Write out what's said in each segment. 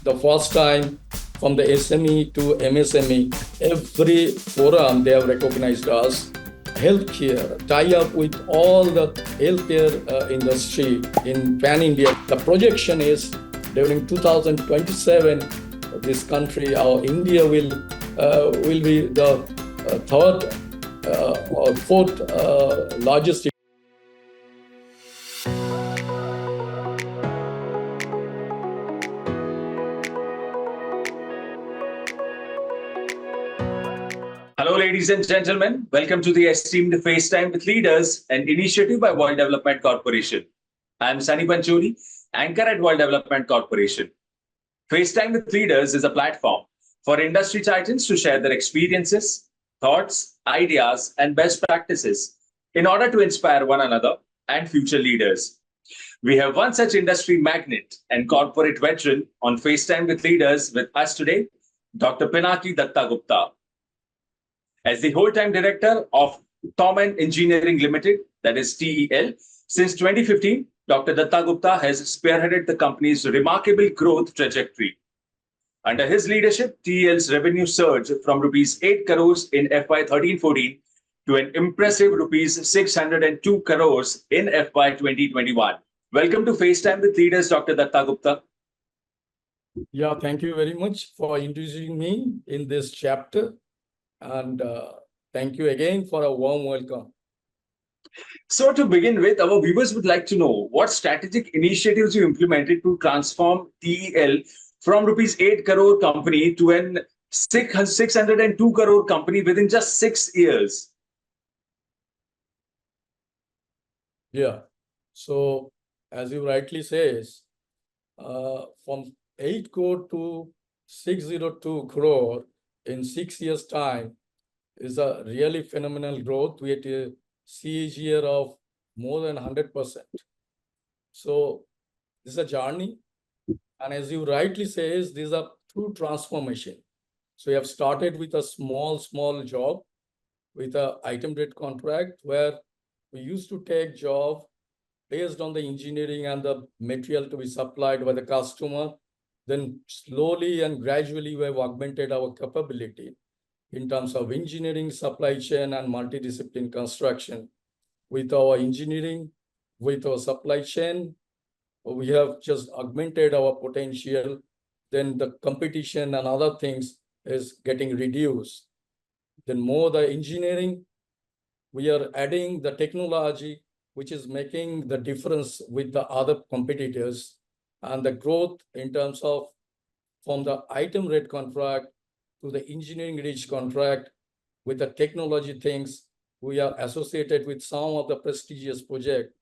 the first time from the SME to MSME, every forum they have recognized us. Healthcare, tie up with all the healthcare industry in pan-India. The projection is during 2027, this country, our India will be the third or fourth largest. Hello, ladies and gentlemen. Welcome to the esteemed FaceTime with Leaders, an initiative by World Development Corporation. I am Sunny Pancholi, anchor at World Development Corporation. FaceTime with Leaders is a platform for industry titans to share their experiences, thoughts, ideas, and best practices in order to inspire one another and future leaders. We have one such industry magnate and corporate veteran on FaceTime with Leaders with us today, Dr. Pinaki Duttagupta. As the whole-time director of Tuaman Engineering Limited, that is TEL, since 2015, Dr. Duttagupta has spearheaded the company's remarkable growth trajectory. Under his leadership, TEL's revenue surged from rupees 8 crores in FY 13-14 to an impressive rupees 602 crores in FY 2021. Welcome to FaceTime with Leaders, Dr. Duttagupta. Yeah, thank you very much for introducing me in this chapter. And thank you again for a warm welcome. So to begin with, our viewers would like to know what strategic initiatives you implemented to transform TEL from rupees 8 crore company to an 602 crore company within just 6 years. Yeah. So as you rightly says, from 8 crore to 602 crore in 6 years' time is a really phenomenal growth with a CAGR of more than 100%. So this is a journey. And as you rightly says, this is a true transformation. So we have started with a small job with an item rate contract where we used to take job based on the engineering and the material to be supplied by the customer. Then slowly and gradually we have augmented our capability in terms of engineering, supply chain, and multidiscipline construction. With our engineering, with our supply chain, we have just augmented our potential. Then the competition and other things is getting reduced. Then more the engineering, we are adding the technology, which is making the difference with the other competitors. And the growth in terms of from the item rate contract to the engineering reach contract with the technology things, we are associated with some of the prestigious projects.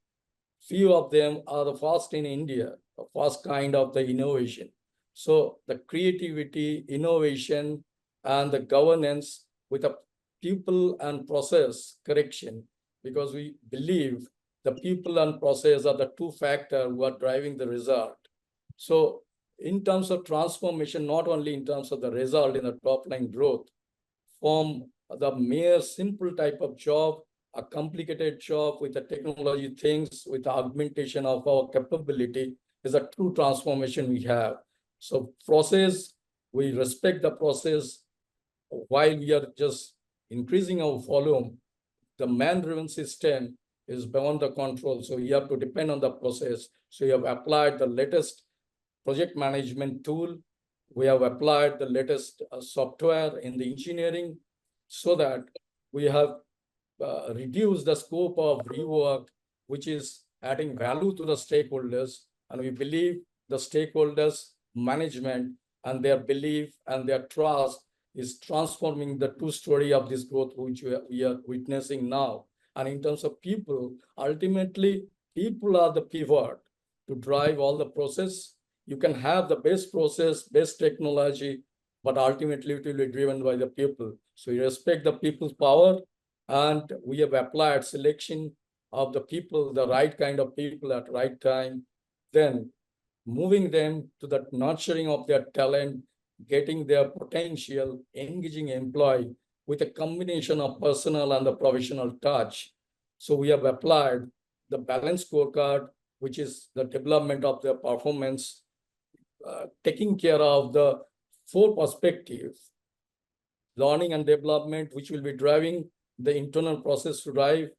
Few of them are the first in India, the first kind of the innovation. So the creativity, innovation, and the governance with the people and process correction, because we believe the people and process are the two factors who are driving the result. So in terms of transformation, not only in terms of the result in the top line growth, from the mere simple type of job, a complicated job with the technology things, with the augmentation of our capability is a true transformation we have. So process, we respect the process while we are just increasing our volume. The man-driven system is beyond the control. So you have to depend on the process. So you have applied the latest project management tool. We have applied the latest software in the engineering so that we have reduced the scope of rework, which is adding value to the stakeholders. And we believe the stakeholders, management, and their belief and their trust is transforming the true story of this growth, which we are witnessing now. And in terms of people, ultimately, people are the pivot to drive all the process. You can have the best process, best technology, but ultimately it will be driven by the people. So we respect the people's power, and we have applied selection of the people, the right kind of people at right time, then moving them to the nurturing of their talent, getting their potential, engaging employee with a combination of personal and the professional touch. So we have applied the balanced scorecard, which is the development of their performance taking care of the four perspectives: learning and development, which will be driving the internal process to drive,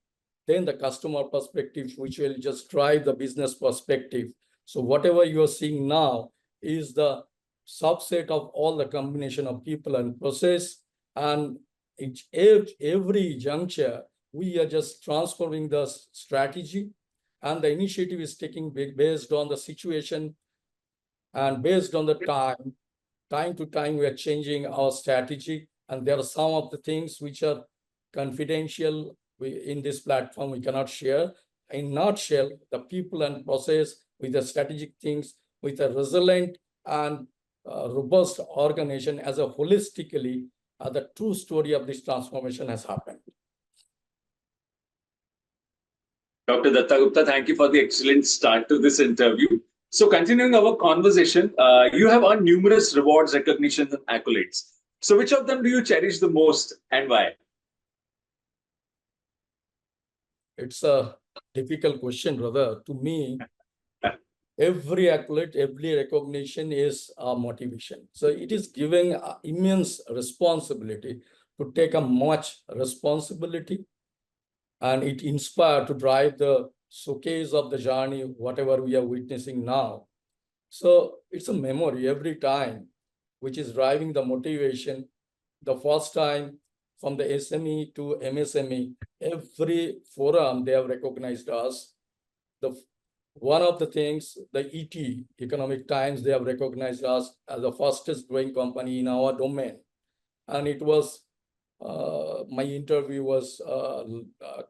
then the customer perspective, which will just drive the business perspective. So whatever you are seeing now is the subset of all the combination of people and process. And every juncture, we are just transforming the strategy, and the initiative is taking based on the situation and based on the time to time, we are changing our strategy. And there are some of the things which are confidential in this platform, we cannot share. In nutshell, the people and process with the strategic things, with a resilient and robust organization as a holistically, the true story of this transformation has happened. Dr. Duttagupta, thank you for the excellent start to this interview. So continuing our conversation, you have earned numerous rewards, recognitions, and accolades. So which of them do you cherish the most and why? It's a difficult question, brother. To me, every accolade, every recognition is a motivation. So it is giving immense responsibility to take a much responsibility, and it inspires to drive the showcase of the journey, whatever we are witnessing now. So it's a memory every time, which is driving the motivation. The first time from the SME to MSME, every forum they have recognized us. One of the things, the ET, Economic Times, they have recognized us as the fastest growing company in our domain. And it was, my interview was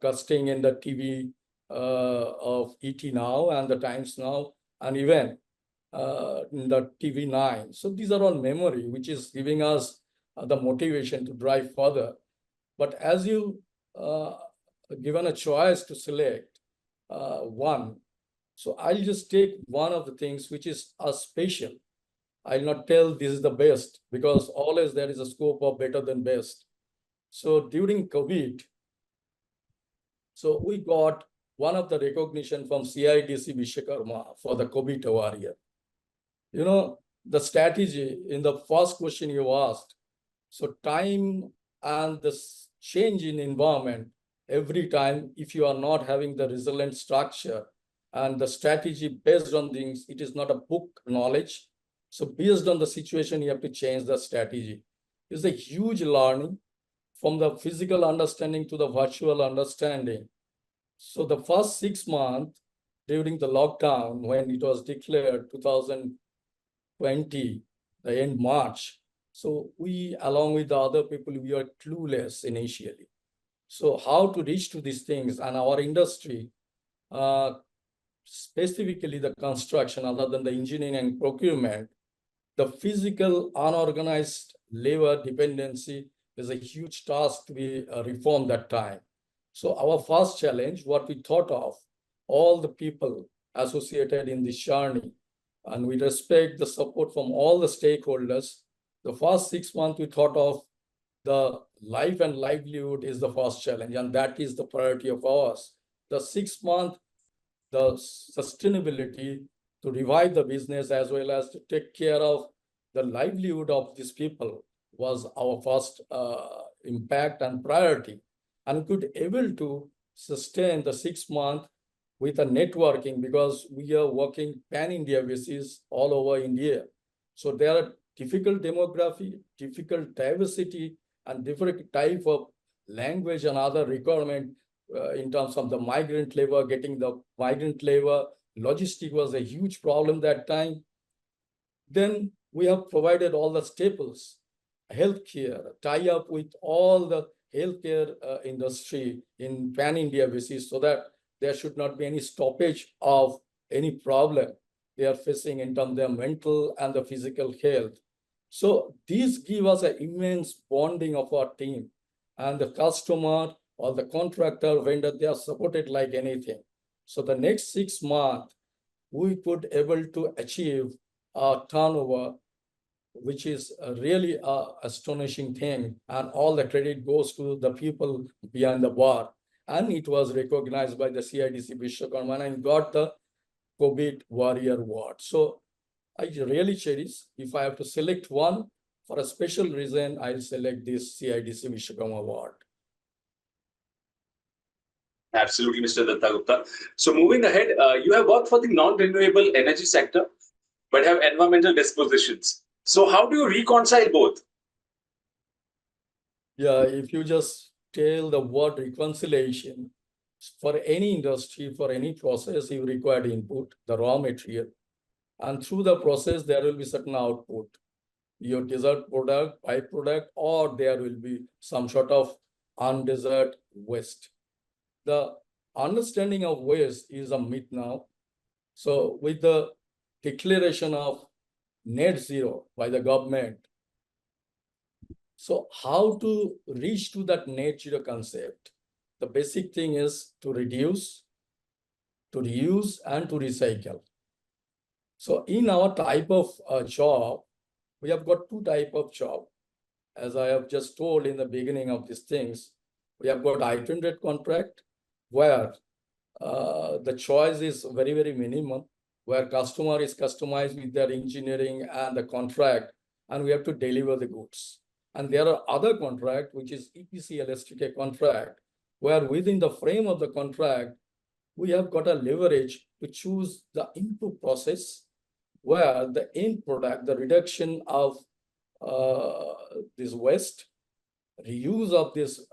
casting in the TV of ET Now and the Times Now, and even in the TV9. So these are all memory, which is giving us the motivation to drive further. But as you given a choice to select one, so I'll just take one of the things which is a special. I'll not tell this is the best, because always there is a scope of better than best. So during COVID, so we got one of the recognition from CIDC Vishwakarma for the COVID warrior. You know, the strategy in the first question you asked, so time and the change in environment, every time, if you are not having the resilient structure and the strategy based on things, it is not a book knowledge. So based on the situation, you have to change the strategy. It's a huge learning from the physical understanding to the virtual understanding. So the first 6 months during the lockdown, when it was declared 2020, the end March, so we, along with the other people, we are clueless initially. So how to reach to these things, and our industry, specifically the construction, other than the engineering and procurement, the physical unorganized labor dependency is a huge task to be reformed that time. So our first challenge, what we thought of, all the people associated in this journey, and we respect the support from all the stakeholders. The first 6 months we thought of the life and livelihood is the first challenge, and that is the priority of ours. The 6 month, the sustainability to revive the business as well as to take care of the livelihood of these people was our first impact and priority, and could able to sustain the 6 month with a networking, because we are working pan-India basis all over India. So there are difficult demography, difficult diversity, and different type of language and other requirement in terms of the migrant labor, getting the migrant labor. Logistic was a huge problem that time. Then we have provided all the staples, healthcare, tie up with all the healthcare industry in pan-India basis, so that there should not be any stoppage of any problem they are facing in terms of their mental and the physical health. So these give us an immense bonding of our team, and the customer or the contractor, vendor, they are supported like anything. So the next 6 months, we could able to achieve a turnover, which is really an astonishing thing. And all the credit goes to the people behind the bar. And it was recognized by the CIDC Vishwakarma and got the COVID Warrior Award. So I really cherish. If I have to select one for a special reason, I'll select this CIDC Vishwakarma Award. Absolutely, Mr. Duttagupta. So moving ahead, you have worked for the non-renewable energy sector, but have environmental dispositions. So how do you reconcile both? Yeah, if you just tell the word reconciliation, for any industry, for any process, you require input, the raw material. And through the process, there will be certain output, your desired product, byproduct, or there will be some sort of undesired waste. The understanding of waste is a myth now. So with the declaration of net zero by the government, so how to reach to that net zero concept? The basic thing is to reduce, to reuse, and to recycle. So in our type of job, we have got two type of job. As I have just told in the beginning of these things, we have got itinerant contract where the choice is very, very minimum, where customer is customized with their engineering and the contract, and we have to deliver the goods. And there are other contract, which is EPC LSTK contract, where within the frame of the contract, we have got a leverage to choose the input process, where the end product, the reduction of this waste, reuse of this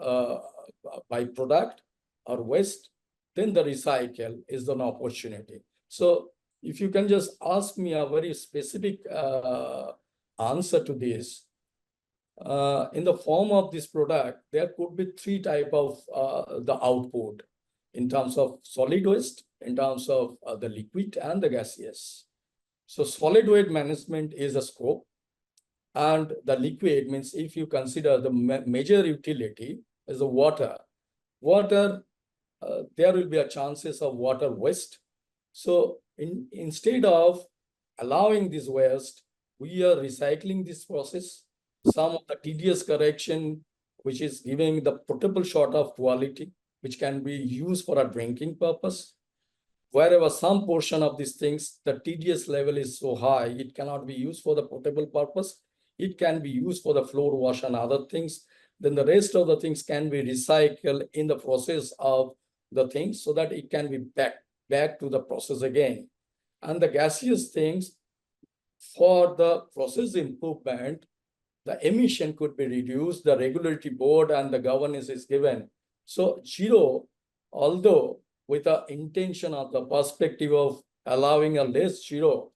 byproduct or waste, then the recycle is an opportunity. So if you can just ask me a very specific answer to this, in the form of this product, there could be three type of the output in terms of solid waste, in terms of the liquid and the gaseous. So solid waste management is a scope, and the liquid means if you consider the major utility is the water. Water, there will be a chances of water waste. So instead of allowing this waste, we are recycling this process. Some of the tedious correction, which is giving the potable sort of quality, which can be used for a drinking purpose. Wherever some portion of these things, the tedious level is so high, it cannot be used for the potable purpose. It can be used for the floor wash and other things. Then the rest of the things can be recycled in the process of the things so that it can be back to the process again. And the gaseous things, for the process improvement, the emission could be reduced, the regulatory board and the governance is given. So zero, although with the intention of the perspective of allowing a less zero,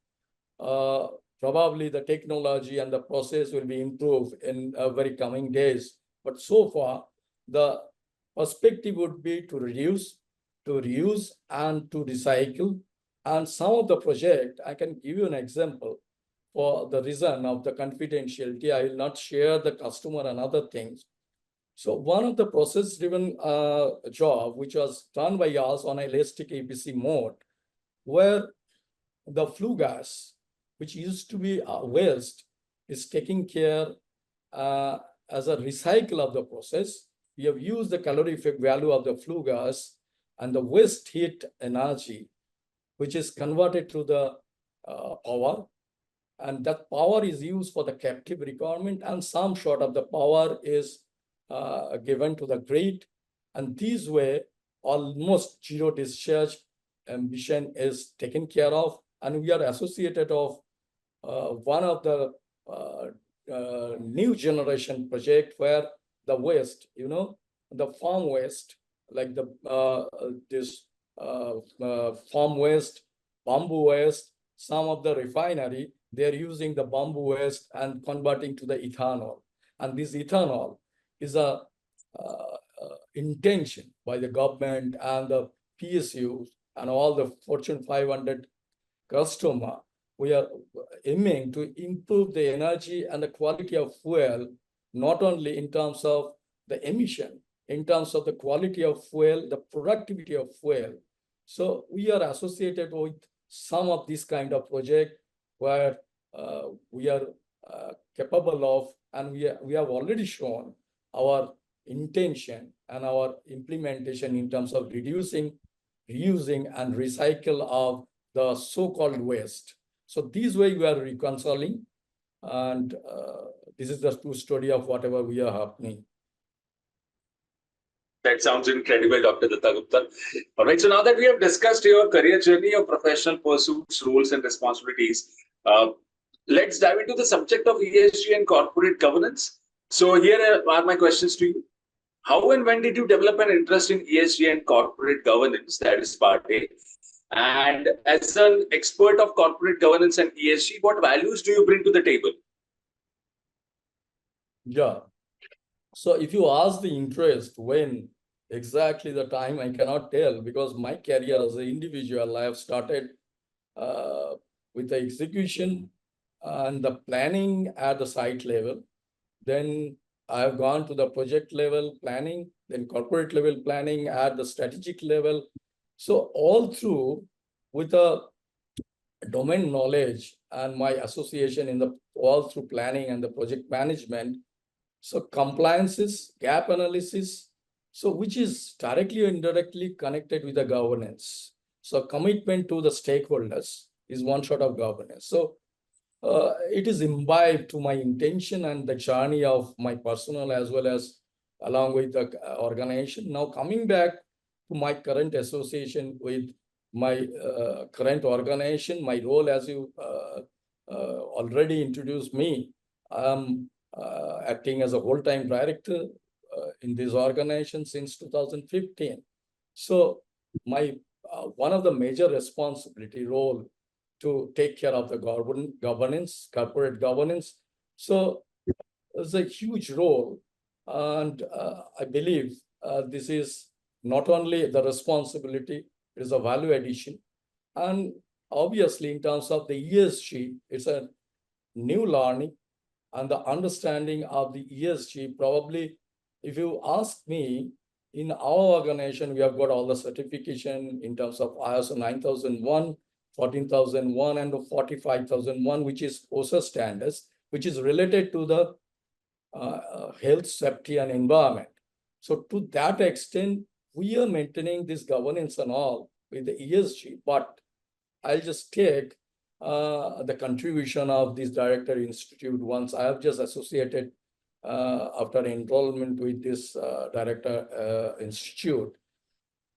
probably the technology and the process will be improved in very coming days. But so far, the perspective would be to reduce, to reuse, and to recycle. And some of the project, I can give you an example. For the reason of the confidentiality, I will not share the customer and other things. So one of the process-driven job, which was done by us on a elastic APC mode, where the flue gas, which used to be waste, is taking care as a recycle of the process. We have used the calorific value of the flue gas and the waste heat energy, which is converted to the power. And that power is used for the captive requirement, and some sort of the power is given to the grid. And this way, almost zero discharge ambition is taken care of. And we are associated of one of the new generation project where the waste, the farm waste, like the farm waste, bamboo waste, some of the refinery, they're using the bamboo waste and converting to the ethanol. And this ethanol is a intention by the government and the PSUs and all the Fortune 500 customer. We are aiming to improve the energy and the quality of fuel, not only in terms of the emission, in terms of the quality of fuel, the productivity of fuel. So we are associated with some of this kind of project where we are capable of, and we have already shown our intention and our implementation in terms of reducing, reusing, and recycle of the so-called waste. So this way we are reconciling, and this is the true story of whatever we are happening. That sounds incredible, Dr. Duttagupta. All right, so now that we have discussed your career journey, your professional pursuits, roles, and responsibilities, let's dive into the subject of ESG and corporate governance. So here are my questions to you. How and when did you develop an interest in ESG and corporate governance? That is part A. And as an expert of corporate governance and ESG, what values do you bring to the table? Yeah. So if you ask the interest, when exactly the time, I cannot tell, because my career as an individual, I have started with the execution and the planning at the site level. Then I have gone to the project level planning, then corporate level planning at the strategic level. So all through with the domain knowledge and my association in the all through planning and the project management. So compliances, gap analysis, so which is directly or indirectly connected with the governance. So commitment to the stakeholders is one sort of governance. So it is imbibed to my intention and the journey of my personal as well as along with the organization. Now coming back to my current association with my current organization, my role, as you already introduced me, I'm acting as a whole-time director in this organization since 2015. So my one of the major responsibility role to take care of the governance, corporate governance. So it's a huge role. And I believe this is not only the responsibility, it is a value addition. And obviously, in terms of the ESG, it's a new learning and the understanding of the ESG. Probably, if you ask me, in our organization, we have got all the certification in terms of ISO 9001, 14,001 and 45,001, which is OSHA standards, which is related to the health, safety, and environment. So to that extent, we are maintaining this governance and all with the ESG, but I'll just take the contribution of this Director Institute once I have just associated after enrollment with this Director Institute.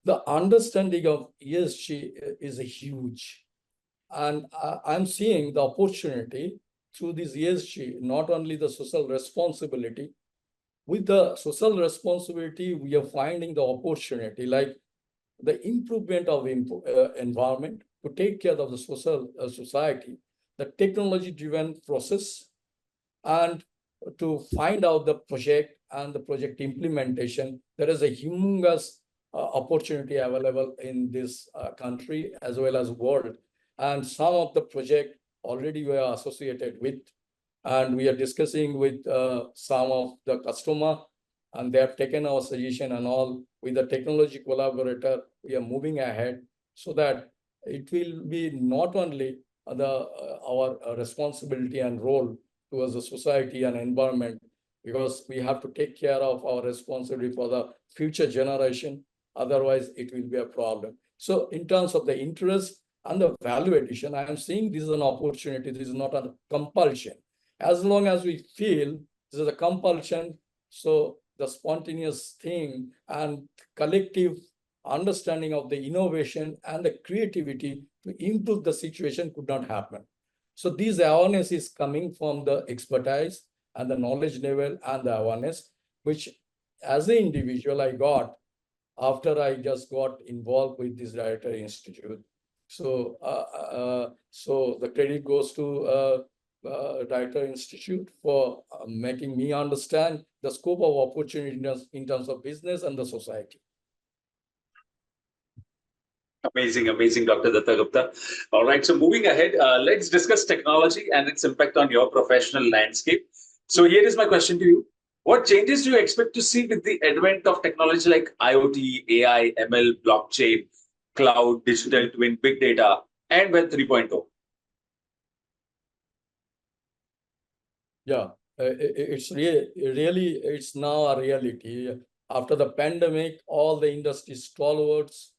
The understanding of ESG is a huge. And I'm seeing the opportunity through this ESG, not only the social responsibility. With the social responsibility, we are finding the opportunity, like the improvement of environment to take care of the social society, the technology-driven process, and to find out the project and the project implementation. There is a humongous opportunity available in this country as well as world. And some of the project already we are associated with, and we are discussing with some of the customer, and they have taken our suggestion and all. With the technology collaborator, we are moving ahead so that it will be not only our responsibility and role towards the society and environment, because we have to take care of our responsibility for the future generation. Otherwise, it will be a problem. So in terms of the interest and the value addition, I am seeing this is an opportunity. This is not a compulsion. As long as we feel this is a compulsion, so the spontaneous thing and collective understanding of the innovation and the creativity to improve the situation could not happen. So this awareness is coming from the expertise and the knowledge level and the awareness, which as an individual I got after I just got involved with this Director Institute. So, so the credit goes to Director Institute for making me understand the scope of opportunity in terms of business and the society. Amazing, amazing, Dr. Duttagupta. All right, so moving ahead, let's discuss technology and its impact on your professional landscape. So here is my question to you. What changes do you expect to see with the advent of technology like IoT, AI, ML, blockchain, cloud, digital twin, big data, and Web 3.0? Yeah, it's really, it's now a reality. After the pandemic, all the industry stalwarts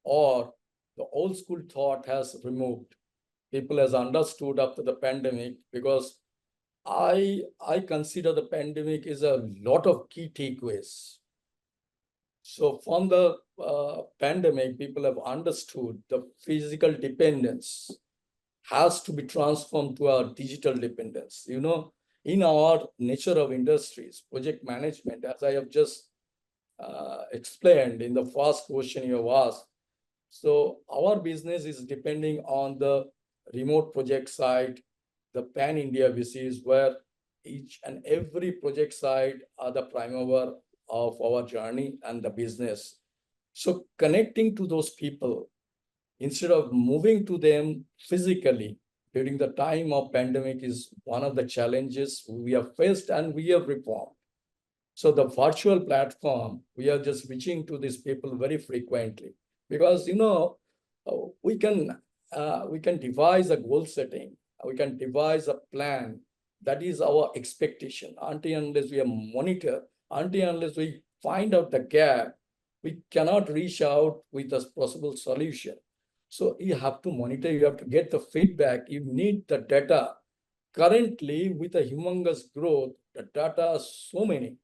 or the old school thought has removed. people has understood after the pandemic, because I consider the pandemic is a lot of key takeaways. So from the pandemic, people have understood the physical dependence has to be transformed to our digital dependence. In our nature of industries, project management, as I have just explained in the first question you have asked. So our business is depending on the remote project site, the pan-India basis, where each and every project site are the prime mover of our journey and the business. So connecting to those people, instead of moving to them physically during the time of pandemic, is one of the challenges we have faced and we have reformed. So the virtual platform, we are just reaching to these people very frequently, because we can devise a goal setting, we can devise a plan. That is our expectation. Until unless we monitor, until unless we find out the gap, we cannot reach out with a possible solution. So you have to monitor, you have to get the feedback, you need the data. Currently, with a humongous growth, the data are so many.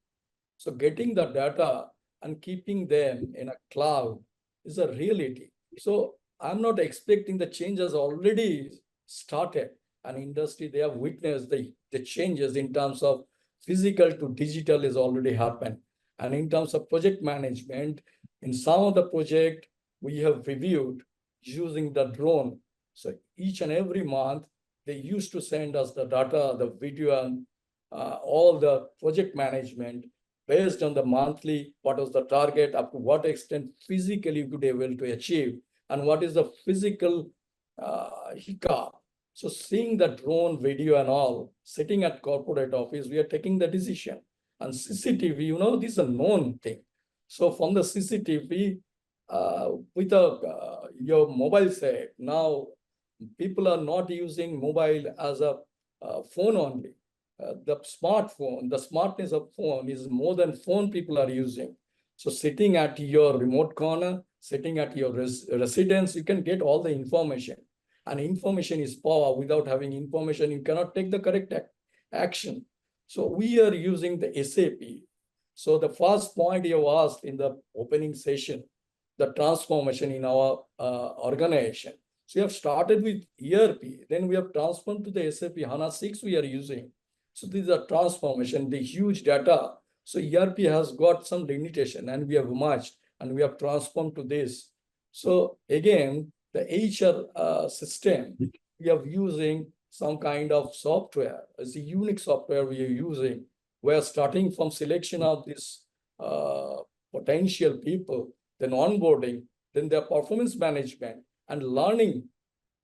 So getting the data and keeping them in a cloud is a reality. So I'm not expecting the changes already started. And industry, they have witnessed the changes in terms of physical to digital is already happened. And in terms of project management, in some of the project, we have reviewed using the drone. So each and every month, they used to send us the data, the video, and all the project management based on the monthly, what was the target, up to what extent physically you could be able to achieve, and what is the physical hiccup. So seeing the drone video and all, sitting at corporate office, we are taking the decision. And CCTV, this is a known thing. So from the CCTV, with your mobile set, now people are not using mobile as a phone only. The smartphone, the smartness of phone is more than phone people are using. So sitting at your remote corner, sitting at your residence, you can get all the information. And information is power. Without having information, you cannot take the correct action. So we are using the SAP. So the first point you asked in the opening session, the transformation in our organization. So we have started with ERP, then we have transformed to the SAP HANA 6 we are using. So this is a transformation, the huge data. So ERP has got some limitation, and we have merged and we have transformed to this. So again, the HR system, we are using some kind of software. It's a unique software we are using. We are starting from selection of this potential people, then onboarding, then their performance management and learning,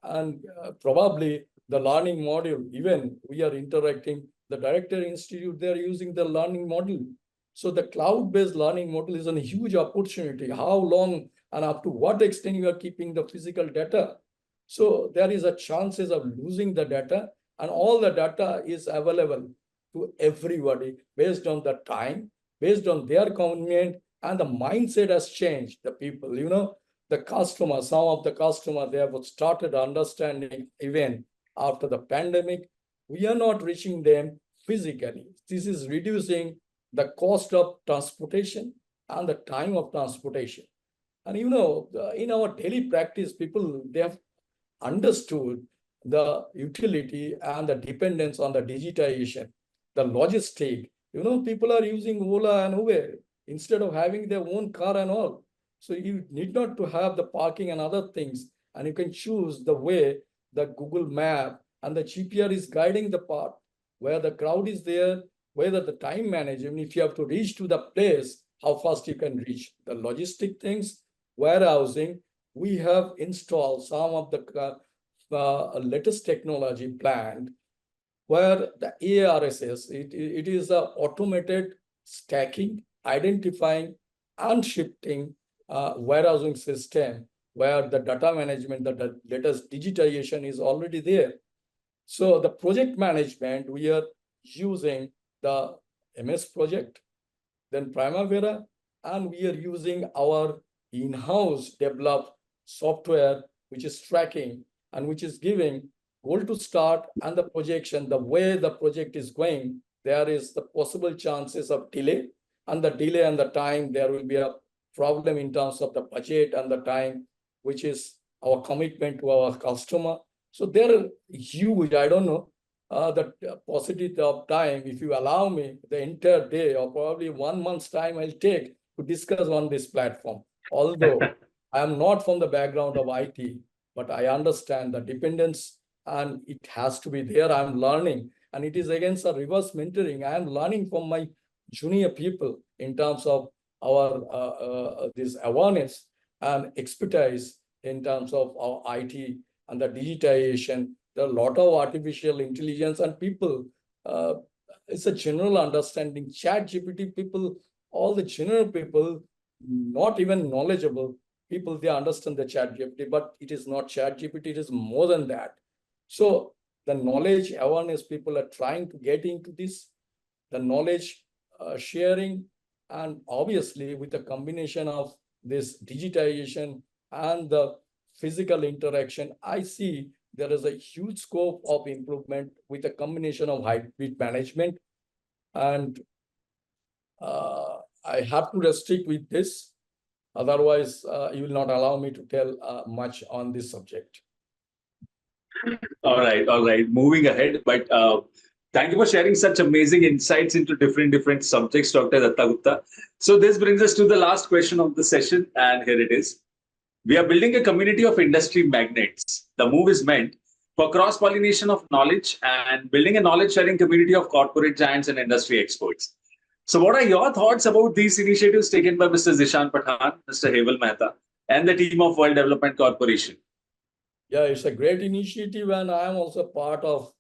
and probably the learning module. Even we are interacting, the Directorsinstitute, they are using the learning module. So the cloud-based learning model is a huge opportunity. How long and up to what extent you are keeping the physical data? So there is a chances of losing the data, and all the data is available to everybody based on the time, based on their convenience, and the mindset has changed. The people, the customer, some of the customer, they have started understanding even after the pandemic, we are not reaching them physically. This is reducing the cost of transportation and the time of transportation. And in our daily practice, people, they have understood the utility and the dependence on the digitization, the logistic. People are using Ola and Uber instead of having their own car and all. So you need not to have the parking and other things, and you can choose the way the Google Map and the GPR is guiding the path, where the crowd is there, whether the time management, if you have to reach to the place, how fast you can reach. The logistic things, warehousing, we have installed some of the latest technology planned, where the ARSS, it is a automated stacking, identifying and shifting warehousing system, where the data management, the latest digitization is already there. So the project management, we are using the MS project, then Primavera, and we are using our in-house developed software, which is tracking. and which is giving goal to start and the projection, the way the project is going, there is the possible chances of delay, and the delay and the time, there will be a problem in terms of the budget and the time, which is our commitment to our customer. So there are huge, I don't know, the possibility of time, if you allow me, the entire day or probably 1 month's time I'll take to discuss on this platform. Although I am not from the background of IT, but I understand the dependence and it has to be there. I'm learning, and it is against a reverse mentoring. I am learning from my junior people in terms of our this awareness and expertise in terms of our IT and the digitization. There are a lot of artificial intelligence and people. It's a general understanding. ChatGPT people, all the general people, not even knowledgeable people, they understand the ChatGPT, but it is not ChatGPT. It is more than that. So the knowledge awareness people are trying to get into this, the knowledge sharing, and obviously with a combination of this digitization and the physical interaction, I see there is a huge scope of improvement with a combination of hybrid management. And I have to restrict with this. Otherwise, you will not allow me to tell much on this subject. All right, all right. Moving ahead, but thank you for sharing such amazing insights into different subjects, Dr. Duttagupta. So this brings us to the last question of the session, and here it is. We are building a community of industry magnates. The move is meant for cross-pollination of knowledge and building a knowledge-sharing community of corporate giants and industry experts. So what are your thoughts about these initiatives taken by Mr. Zishan Pathan, Mr. Heval Mehta, and the team of World Development Corporation? Yeah, it's a great initiative, and I am also part of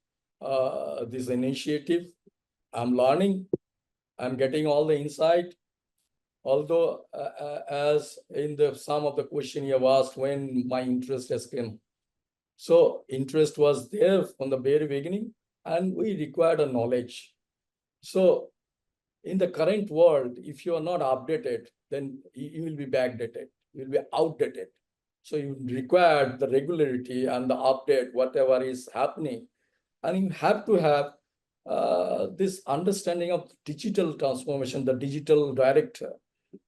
this initiative. I'm learning. I'm getting all the insight. Although, as in the some of the question you have asked, when my interest has come. So interest was there from the very beginning, and we required a knowledge. So in the current world, if you are not updated, then you will be backdated, you will be outdated. So you require the regularity and the update, whatever is happening. And you have to have this understanding of digital transformation, the digital director.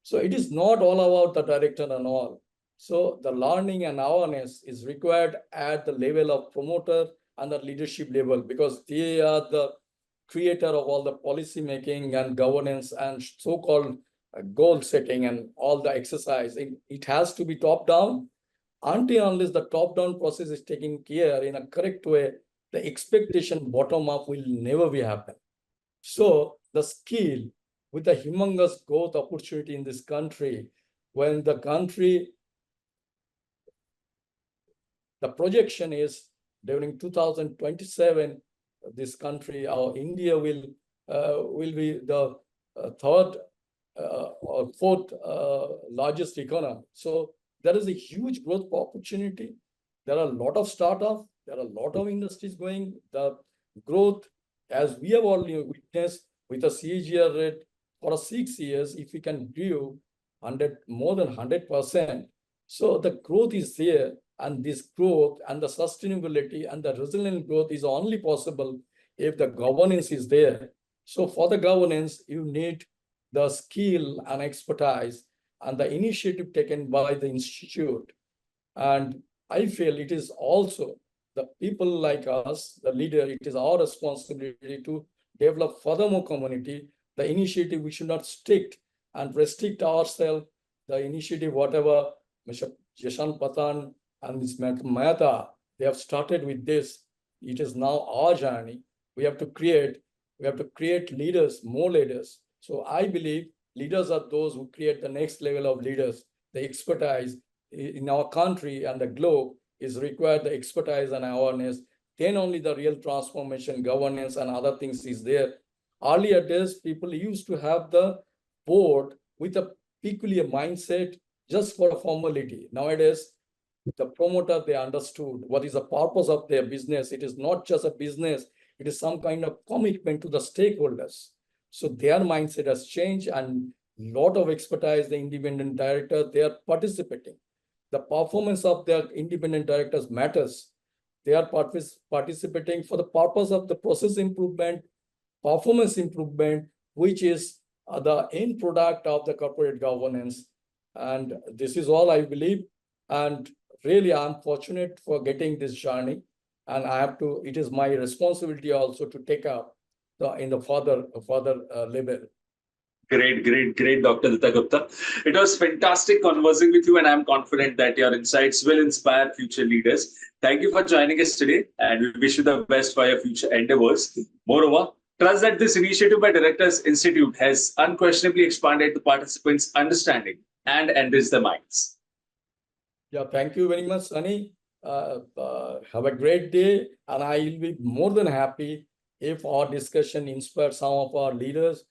So it is not all about the director and all. So the learning and awareness is required at the level of promoter and the leadership level, because they are the creator of all the policy making and governance and so-called goal setting and all the exercise. It has to be top down. Until unless the top-down process is taken care in a correct way, the expectation bottom-up will never be happen. So the skill with a humongous growth opportunity in this country, when the country, the projection is during 2027, this country, our India will be the third or fourth largest economy. So there is a huge growth opportunity. There are a lot of startups. There are a lot of industries going. The growth, as we have already witnessed with a CAGR rate for 6 years, if we can grow more than 100%, so the growth is there. And this growth and the sustainability and the resilient growth is only possible if the governance is there. So for the governance, you need the skill and expertise and the initiative taken by the institute. And I feel it is also the people like us, the leader, it is our responsibility to develop furthermore community. The initiative, we should not strict and restrict ourselves. The initiative, whatever Mr. Zishan Pathan and Ms. Mehta, they have started with this. It is now our journey. We have to create leaders, more leaders. So I believe leaders are those who create the next level of leaders. The expertise in our country and the globe is required, the expertise and awareness. Then only the real transformation, governance, and other things is there. Earlier days, people used to have the board with a peculiar mindset just for a formality. Nowadays, the promoter, they understood what is the purpose of their business. It is not just a business, it is some kind of commitment to the stakeholders. So their mindset has changed, and a lot of expertise, the independent director, they are participating. The performance of their independent directors matters. they are participating for the purpose of the process improvement, performance improvement, which is the end product of the corporate governance. And this is all I believe. And really, I'm fortunate for getting this journey. And I have to, it is my responsibility also to take up in the further level. Great, Dr. Duttagupta. It was fantastic conversing with you, and I'm confident that your insights will inspire future leaders. Thank you for joining us today, and we wish you the best for your future endeavors. Moreover, trust that this initiative by Directors Institute has unquestionably expanded the participants' understanding and enriched their minds. Yeah, thank you very much, Sunny. Have a great day, and I will be more than happy if our discussion inspires some of our leaders.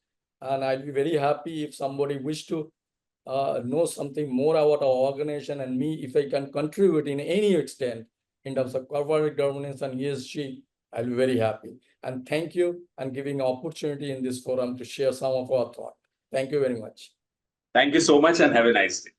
And I'll be very happy if somebody wish to know something more about our organization and me, if I can contribute in any extent in terms of corporate governance and ESG, I'll be very happy. And thank you and giving opportunity in this forum to share some of our thought. Thank you very much. Thank you so much and have a nice day.